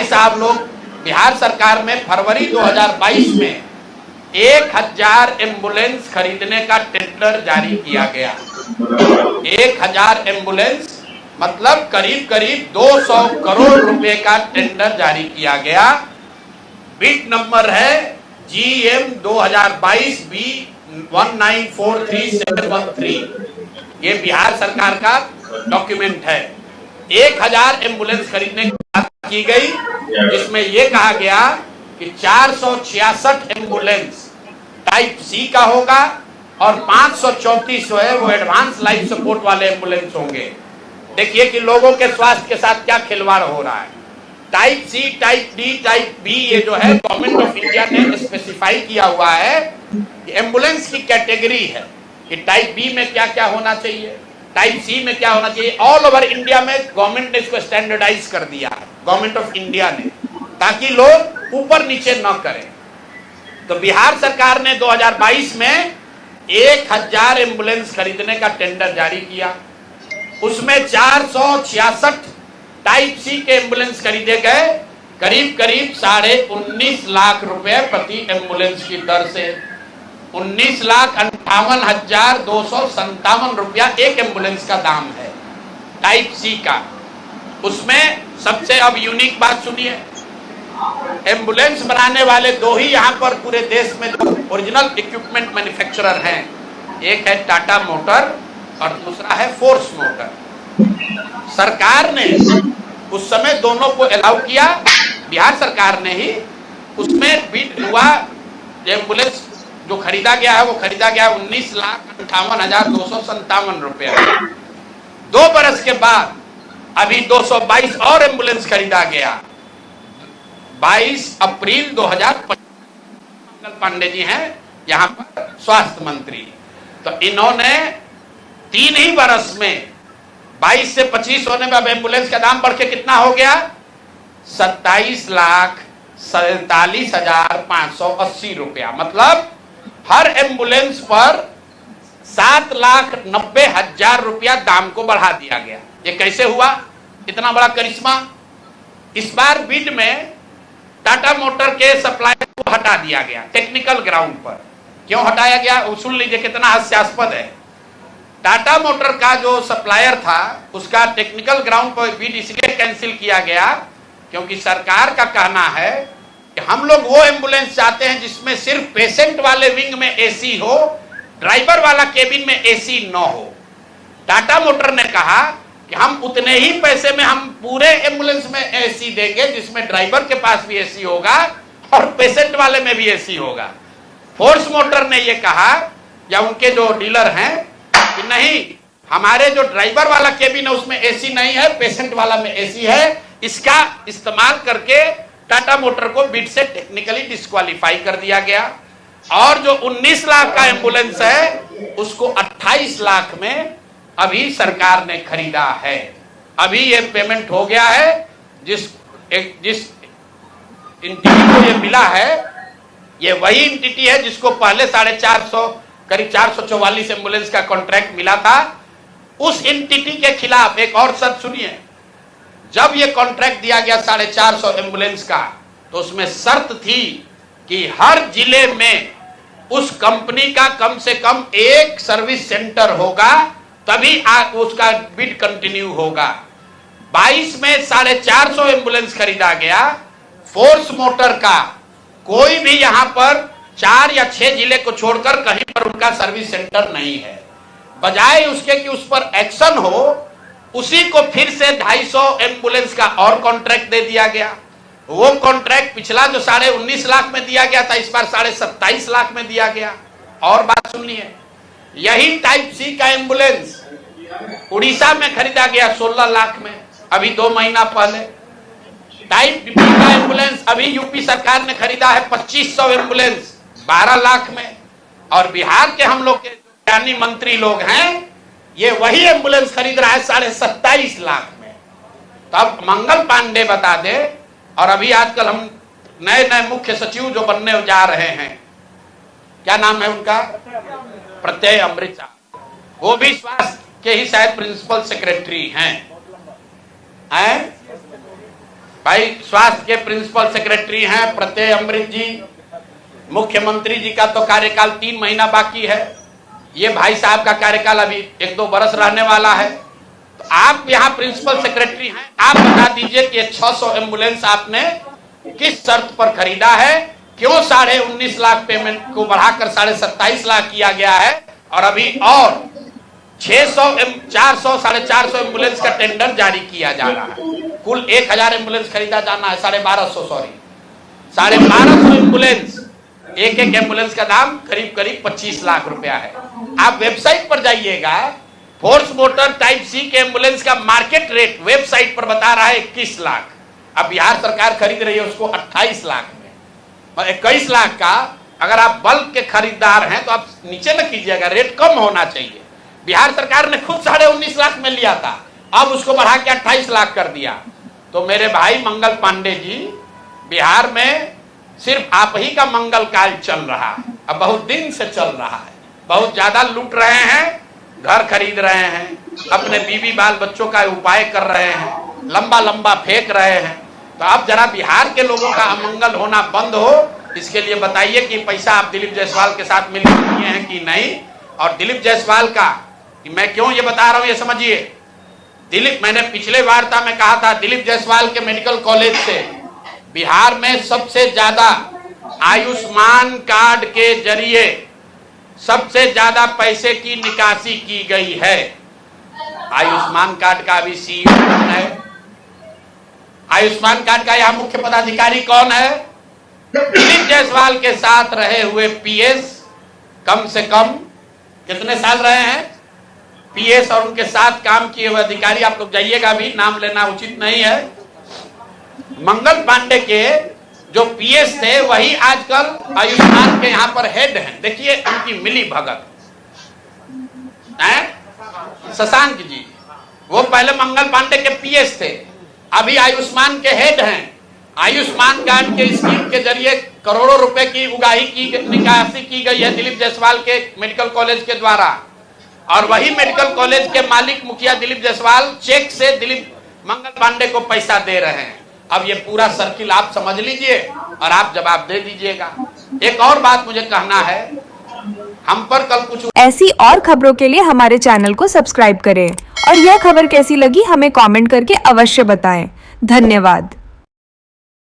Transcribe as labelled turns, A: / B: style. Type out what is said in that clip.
A: भाई साहब लोग, बिहार सरकार में फरवरी 2022 में 1000 एम्बुलेंस खरीदने का टेंडर जारी किया गया। 1000 एम्बुलेंस मतलब करीब करीब 200 करोड़ रुपए का टेंडर जारी किया गया। बिड नंबर है GM 2022 B 1943713। ये बिहार सरकार का डॉक्यूमेंट है। 1000 एम्बुलेंस खरीदने की बात की गई, जिसमें यह कहा गया कि 466 एम्बुलेंस टाइप C का होगा और 534 जो है वो एडवांस लाइफ सपोर्ट वाले एम्बुलेंस होंगे। देखिए कि लोगों के स्वास्थ्य के साथ क्या खिलवाड़ हो रहा है। Type C, type D, type B ये जो है गवर्नमेंट ऑफ इंडिया ने स्पेसिफाई किया हुआ है कि एम्बुलेंस की कैटेगरी है कि टाइप B में क्या क्या होना चाहिए, टाइप C में क्या होना चाहिए। ऑल ओवर इंडिया में गवर्नमेंट ने इसको स्टैंडर्डाइज कर दिया है, गवर्नमेंट ऑफ इंडिया ने, ताकि लोग ऊपर नीचे न करें। तो बिहार सरकार ने 2022 में 1000 एम्बुलेंस खरीदने का टेंडर जारी किया। उसमें 466 टाइप C के एम्बुलेंस खरीदे गए, करीब करीब 19.5 लाख रुपए प्रति एम्बुलेंस की दर से। 19,58,257 रुपया एक एम्बुलेंस का दाम है टाइप C का। उसमें सबसे अब यूनिक बात सुनिए, एम्बुलेंस बनाने वाले दो ही यहाँ पर पूरे देश में जो ओरिजिनल इक्विपमेंट मैन्युफैक्चरर हैं, एक है टाटा मोटर और दूसरा है फोर्स मोटर। सरकार ने उस समय दोनों को अलाउ किया, बिहार सरकार ने ही। उसमें बिड हुआ, एम्बुलेंस जो खरीदा गया है वो खरीदा गया 19,58,257 रुपया। 2 बरस के बाद अभी 222 और एम्बुलेंस खरीदा गया। 22 अप्रैल 2025 मंगल पांडे जी हैं यहाँ पर स्वास्थ्य मंत्री, तो इन्होंने 3 ही बरस में 22 से 25 होने में अब एम्बुलेंस का दाम बढ़ के कितना हो गया, 27,47,580 रुपया। मतलब हर एम्बुलेंस पर 7,90,000 रुपया दाम को बढ़ा दिया गया। ये कैसे हुआ, इतना बड़ा करिश्मा। इस बार बिड में टाटा मोटर के सप्लायर को हटा दिया गया टेक्निकल ग्राउंड पर। क्यों हटाया गया, सुन लीजिए कितना हास्यास्पद है। टाटा मोटर का जो सप्लायर था उसका टेक्निकल ग्राउंड पर बिड इसलिए कैंसिल किया गया क्योंकि सरकार का कहना है कि हम लोग वो एम्बुलेंस चाहते हैं जिसमें सिर्फ पेशेंट वाले विंग में एसी हो, ड्राइवर वाला केबिन में एसी न हो। टाटा मोटर ने कहा कि हम उतने ही पैसे में हम पूरे एम्बुलेंस में एसी देंगे जिसमें ड्राइवर के पास भी एसी होगा और पेशेंट वाले में भी एसी होगा। फोर्स मोटर ने ये कहा, या उनके जो डीलर हैं, कि नहीं, हमारे जो ड्राइवर वाला केबिन है उसमें एसी नहीं है, पेशेंट वाला में एसी है। इसका इस्तेमाल करके टाटा मोटर को बिड से टेक्निकली डिस्क्वालीफाई कर दिया गया और जो 19 लाख का एम्बुलेंस है उसको 28 लाख में अभी सरकार ने खरीदा है। अभी ये पेमेंट हो गया है। जिस एंटिटी को ये मिला है, ये वही एंटिटी है जिसको पहले 450 करीब 444 एम्बुलेंस का कॉन्ट्रैक्ट मिला था। उस एंटिटी के खिलाफ एक और शर्त सुनिए, जब ये कॉन्ट्रैक्ट दिया गया 450 एम्बुलेंस का, तो उसमें शर्त थी कि हर जिले में उस कंपनी का कम से कम एक सर्विस सेंटर होगा, तभी उसका बिड कंटिन्यू होगा। 22 में 450 एम्बुलेंस खरीदा गया। फोर्स मोटर का कोई भी यहां पर 4 या 6 जिले को छोड़कर कहीं पर उनका सर्विस सेंटर नहीं है। बजाय उसके कि उस पर एक्शन हो, उसी को फिर से 250 एम्बुलेंस का और कॉन्ट्रैक्ट दे दिया गया। वो कॉन्ट्रैक्ट पिछला जो 19.5 लाख में दिया गया था, इस बार 27.5 लाख में दिया गया। और बात सुनिए, यही टाइप C का एम्बुलेंस उड़ीसा में खरीदा गया 16 लाख में, अभी 2 महीना पहले। टाइप B का एम्बुलेंस अभी यूपी सरकार ने खरीदा है 2500 एम्बुलेंस 12 लाख में। और बिहार के हम लोग के ज्ञानी मंत्री लोग हैं, ये वही एम्बुलेंस खरीद रहा है 27.5 लाख में। तब मंगल पांडे बता दे। और अभी आजकल हम नए मुख्य सचिव जो बनने जा रहे हैं, क्या नाम है उनका, प्रत्यय अमृता, वो भी स्वास्थ्य के ही शायद प्रिंसिपल सेक्रेटरी हैं। भाई स्वास्थ्य के प्रिंसिपल सेक्रेटरी हैं प्रत्यय अमृत जी। मुख्यमंत्री जी का तो कार्यकाल 3 महीना बाकी है, ये भाई साहब का कार्यकाल अभी 1-2 बरस रहने वाला है। तो आप यहाँ प्रिंसिपल सेक्रेटरी हैं, आप बता दीजिए कि 600 एम्बुलेंस आपने किस शर्त पर खरीदा है, क्यों 19.5 लाख पेमेंट को बढ़ाकर 27.5 लाख किया गया है, और अभी और 400 450 एम्बुलेंस का टेंडर जारी किया जा रहा है। कुल 1000 एम्बुलेंस खरीदा जाना है, 1250 एम्बुलेंस, एक एम्बुलेंस का दाम करीब 25 लाख रुपया है। आप वेबसाइट पर जाइएगा, फोर्स मोटर टाइप सी के एम्बुलेंस का मार्केट रेट वेबसाइट पर बता रहा है 21 लाख। अब बिहार सरकार खरीद रही है उसको 28 लाख में। 21 लाख का अगर आप बल्क के खरीदार हैं तो आप नीचे न कीजिएगा, रेट कम होना चाहिए। बिहार सरकार ने खुद 19.5 लाख में लिया था, अब उसको बढ़ा के 28 लाख कर दिया। तो मेरे भाई मंगल पांडे जी, बिहार में सिर्फ आप ही का मंगल काल चल रहा है, अब बहुत दिन से चल रहा है। बहुत ज्यादा लूट रहे हैं, घर खरीद रहे हैं, अपने बीवी बाल बच्चों का उपाय कर रहे हैं, लंबा फेंक रहे हैं। तो अब जरा बिहार के लोगों का अमंगल होना बंद हो, इसके लिए बताइए कि पैसा आप दिलीप जायसवाल के साथ मिल किए हैं कि नहीं। और दिलीप जायसवाल का मैं क्यों ये बता रहा हूं ये समझिए। मैंने पिछले वार्ता में कहा था, दिलीप जायसवाल के मेडिकल कॉलेज से बिहार में सबसे ज्यादा आयुष्मान कार्ड के जरिए सबसे ज्यादा पैसे की निकासी की गई है। आयुष्मान कार्ड का अभी सीईओ कौन है? आयुष्मान कार्ड का यहाँ मुख्य पदाधिकारी कौन है? दिलीप जायसवाल के साथ रहे हुए पीएस, कम से कम कितने साल रहे हैं पीएस, और उनके साथ काम किए हुए अधिकारी, आप लोग जाइएगा, अभी नाम लेना उचित नहीं है। मंगल पांडे के जो पीएस थे वही आजकल आयुष्मान के यहाँ पर हेड हैं। देखिए उनकी मिली भगत है। शशांक जी वो पहले मंगल पांडे के पीएस थे, अभी आयुष्मान के हेड हैं। आयुष्मान कार्ड के स्कीम के जरिए करोड़ों रुपए की उगाही की निकासी की गई है दिलीप जायसवाल के मेडिकल कॉलेज के द्वारा, और वही मेडिकल कॉलेज के मालिक मुखिया दिलीप जायसवाल चेक से दिलीप मंगल पांडे को पैसा दे रहे हैं। अब ये पूरा सर्किल आप समझ लीजिए और आप जवाब दे दीजिएगा। एक और बात मुझे कहना है, हम पर कल कुछ
B: ऐसी और खबरों के लिए हमारे चैनल को सब्सक्राइब करें और यह खबर कैसी लगी हमें कमेंट करके अवश्य बताएं। धन्यवाद।